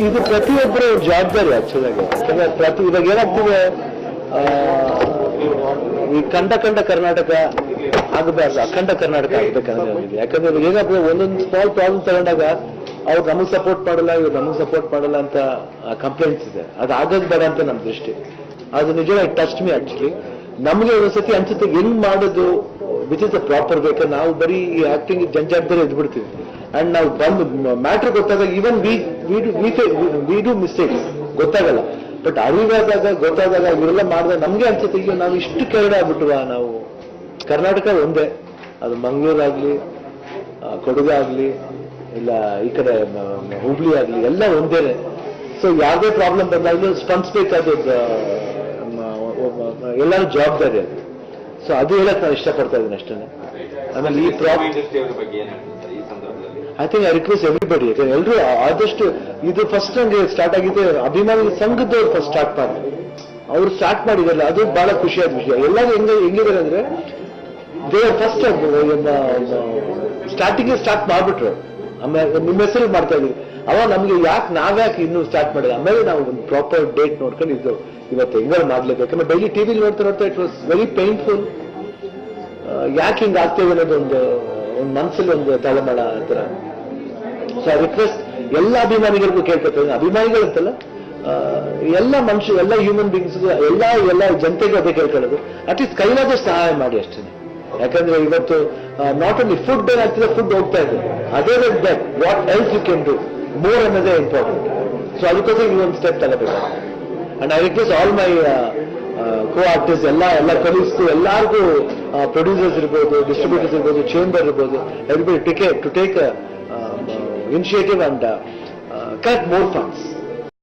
ಇದು ಪ್ರತಿಯೊಬ್ಬರ ಜವಾಬ್ದಾರಿ ಆಕ್ಚುಲಿ ಯಾಕಂದ್ರೆ ಇವಾಗ ಏನಾಗ್ತಿದೆ ಈ ಕಂಡ ಕರ್ನಾಟಕ ಆಗಬಾರ್ದು, ಅಖಂಡ ಕರ್ನಾಟಕ ಆಗ್ಬೇಕಂದ್ರೆ ಯಾಕಂದ್ರೆ ಏನಾಗ್ತದೆ ಒಂದೊಂದು ಸ್ಮಾಲ್ ಪ್ರಾಬ್ಲಮ್ ತಗೊಂಡಾಗ ಅವ್ರು ನಮಗೆ ಸಪೋರ್ಟ್ ಮಾಡಲ್ಲ, ಇವ್ರು ನಮಗೆ ಸಪೋರ್ಟ್ ಮಾಡಲ್ಲ ಅಂತ ಕಂಪ್ಲೇಂಟ್ಸ್ ಇದೆ. ಅದು ಆಗೋದು ಬೇಡ ಅಂತ ನಮ್ಮ ದೃಷ್ಟಿ. ಅದು ನಿಜ ಟಚ್ ಮೀ ಆಕ್ಚುಲಿ. ನಮಗೆ ಒಂದ್ಸತಿ ಅನ್ಸುತ್ತೆ ಹೆಂಗ್ ಮಾಡೋದು ವಿಚ್ ಇಸ್ ಅ ಪ್ರಾಪರ್ ಬೇಕಾದ್ರೆ ನಾವು ಬರೀ ಈ ಆಕ್ಟಿಂಗ್ ಜಂಜಾಟದಲ್ಲಿ ಎದ್ಬಿಡ್ತೀವಿ. ಅಂಡ್ ನಾವು ಬಂದು ಮ್ಯಾಟ್ರ್ ಗೊತ್ತಾದಾಗ ಈವನ್ ವಿ ಡೂ ಮಿಸ್ಟೇಕ್ಸ್ ಗೊತ್ತಾಗಲ್ಲ. ಬಟ್ ಅರಿವಾದಾಗ ಗೊತ್ತಾದಾಗ ಇವರೆಲ್ಲ ಮಾಡಿದಾಗ ನಮ್ಗೆ ಅನ್ಸುತ್ತೆ ಈಗ ನಾವು ಇಷ್ಟು ಕೆಳಗಡೆ ಆಗ್ಬಿಟ್ವಾ. ನಾವು ಕರ್ನಾಟಕ ಒಂದೇ, ಅದು ಮಂಗಳೂರಾಗ್ಲಿ, ಕೊಡಗು ಆಗ್ಲಿ, ಇಲ್ಲ ಈ ಕಡೆ ಹುಬ್ಳಿ ಆಗ್ಲಿ, ಎಲ್ಲ ಒಂದೇನೆ. ಸೊ ಯಾವುದೇ ಪ್ರಾಬ್ಲಮ್ ಬಂದಾಗಲೂ ಸ್ಪಂದಿಸ್ಬೇಕಾದ ಎಲ್ಲರೂ ಜವಾಬ್ದಾರಿ ಅದು. ಸೊ ಅದು ಹೇಳಕ್ ನಾನು ಇಷ್ಟಪಡ್ತಾ ಇದ್ದೀನಿ ಅಷ್ಟೇ. ಆಮೇಲೆ ಈ I think I request everybody, ಯಾಕಂದ್ರೆ ಎಲ್ಲರೂ ಆದಷ್ಟು ಇದು ಫಸ್ಟ್ ನಂಗೆ ಸ್ಟಾರ್ಟ್ ಆಗಿದೆ ಅಭಿಮಾನಿ ಸಂಘದವ್ರು ಫಸ್ಟ್ ಸ್ಟಾರ್ಟ್ ಮಾಡಿದ್ರು. ಅವ್ರು ಸ್ಟಾರ್ಟ್ ಮಾಡಿದಾರಲ್ಲ ಅದು ಬಹಳ ಖುಷಿಯಾದ ವಿಷಯ. ಎಲ್ಲರೂ ಹೆಂಗಿದ್ದಾರೆ ಅಂದ್ರೆ ದೇವರ್ ಫಸ್ಟ್ ಸ್ಟಾರ್ಟ್ ಮಾಡ್ಬಿಟ್ರು. ಆಮೇಲೆ ನಿಮ್ಮ ಹೆಸರು ಮಾಡ್ತಾ ಇದೀವಿ. ಅವಾಗ ನಮ್ಗೆ ನಾವ್ಯಾಕೆ ಇನ್ನೂ ಸ್ಟಾರ್ಟ್ ಮಾಡಿದ್ರೆ ಆಮೇಲೆ ನಾವು ಒಂದು ಪ್ರಾಪರ್ ಡೇಟ್ ನೋಡ್ಕೊಂಡು ಇದು ಇವತ್ತು ಹೆಂಗಾರು ಮಾಡ್ಲೇಬೇಕು. ಯಾಕಂದ್ರೆ ಡೈಲಿ ಟಿವಿಲಿ ನೋಡ್ತಾ ಇಟ್ ವಾಸ್ ವೆರಿ ಪೇನ್ಫುಲ್. ಯಾಕೆ ಹಿಂಗೆ ಆಗ್ತೇವೆ ಅನ್ನೋದು ಒಂದು ಮನಸ್ಸಲ್ಲಿ ಒಂದು ತಳಮಳ ಅಂತರ. ಸೊ ಐ ರಿಕ್ವೆಸ್ಟ್ ಎಲ್ಲ ಅಭಿಮಾನಿಗಳಿಗೂ ಕೇಳ್ಕೊತೀನಿ, ಅಭಿಮಾನಿಗಳಂತಲ್ಲ ಎಲ್ಲ ಮನುಷ್ಯ, ಎಲ್ಲ ಹ್ಯೂಮನ್ ಬೀಯಿಂಗ್ಸ್, ಎಲ್ಲ ಜನತೆಗೂ ಅದೇ ಕೇಳ್ಕೊಳ್ಳೋದು, ಅಟ್ಲೀಸ್ಟ್ ಕೈಲಾದಷ್ಟು ಸಹಾಯ ಮಾಡಿ ಅಷ್ಟೇ. ಯಾಕಂದ್ರೆ ಇವತ್ತು ನಾಟ್ ಓನ್ಲಿ ಫುಡ್ ಏನಾಗ್ತಿದೆ, ಫುಡ್ ಹೋಗ್ತಾ ಇದೆ, ಅದೇ that what else you can do more ಅನ್ನೋದೇ ಇಂಪಾರ್ಟೆಂಟ್. ಸೊ ಅದಕ್ಕೋಸ್ಕರ ಈ ಒಂದು ಸ್ಟೆಪ್ ತಗೋಬೇಕು. And I request all my co-artist, ಎಲ್ಲ ಕಲೀಗ್ಸ್, ಎಲ್ಲರಿಗೂ ಪ್ರೊಡ್ಯೂಸರ್ಸ್ ಇರ್ಬೋದು, ಡಿಸ್ಟ್ರಿಬ್ಯೂಟರ್ಸ್ ಇರ್ಬೋದು, ಚೇಂಬರ್ ಇರ್ಬೋದು, everybody to take initiative and collect more funds.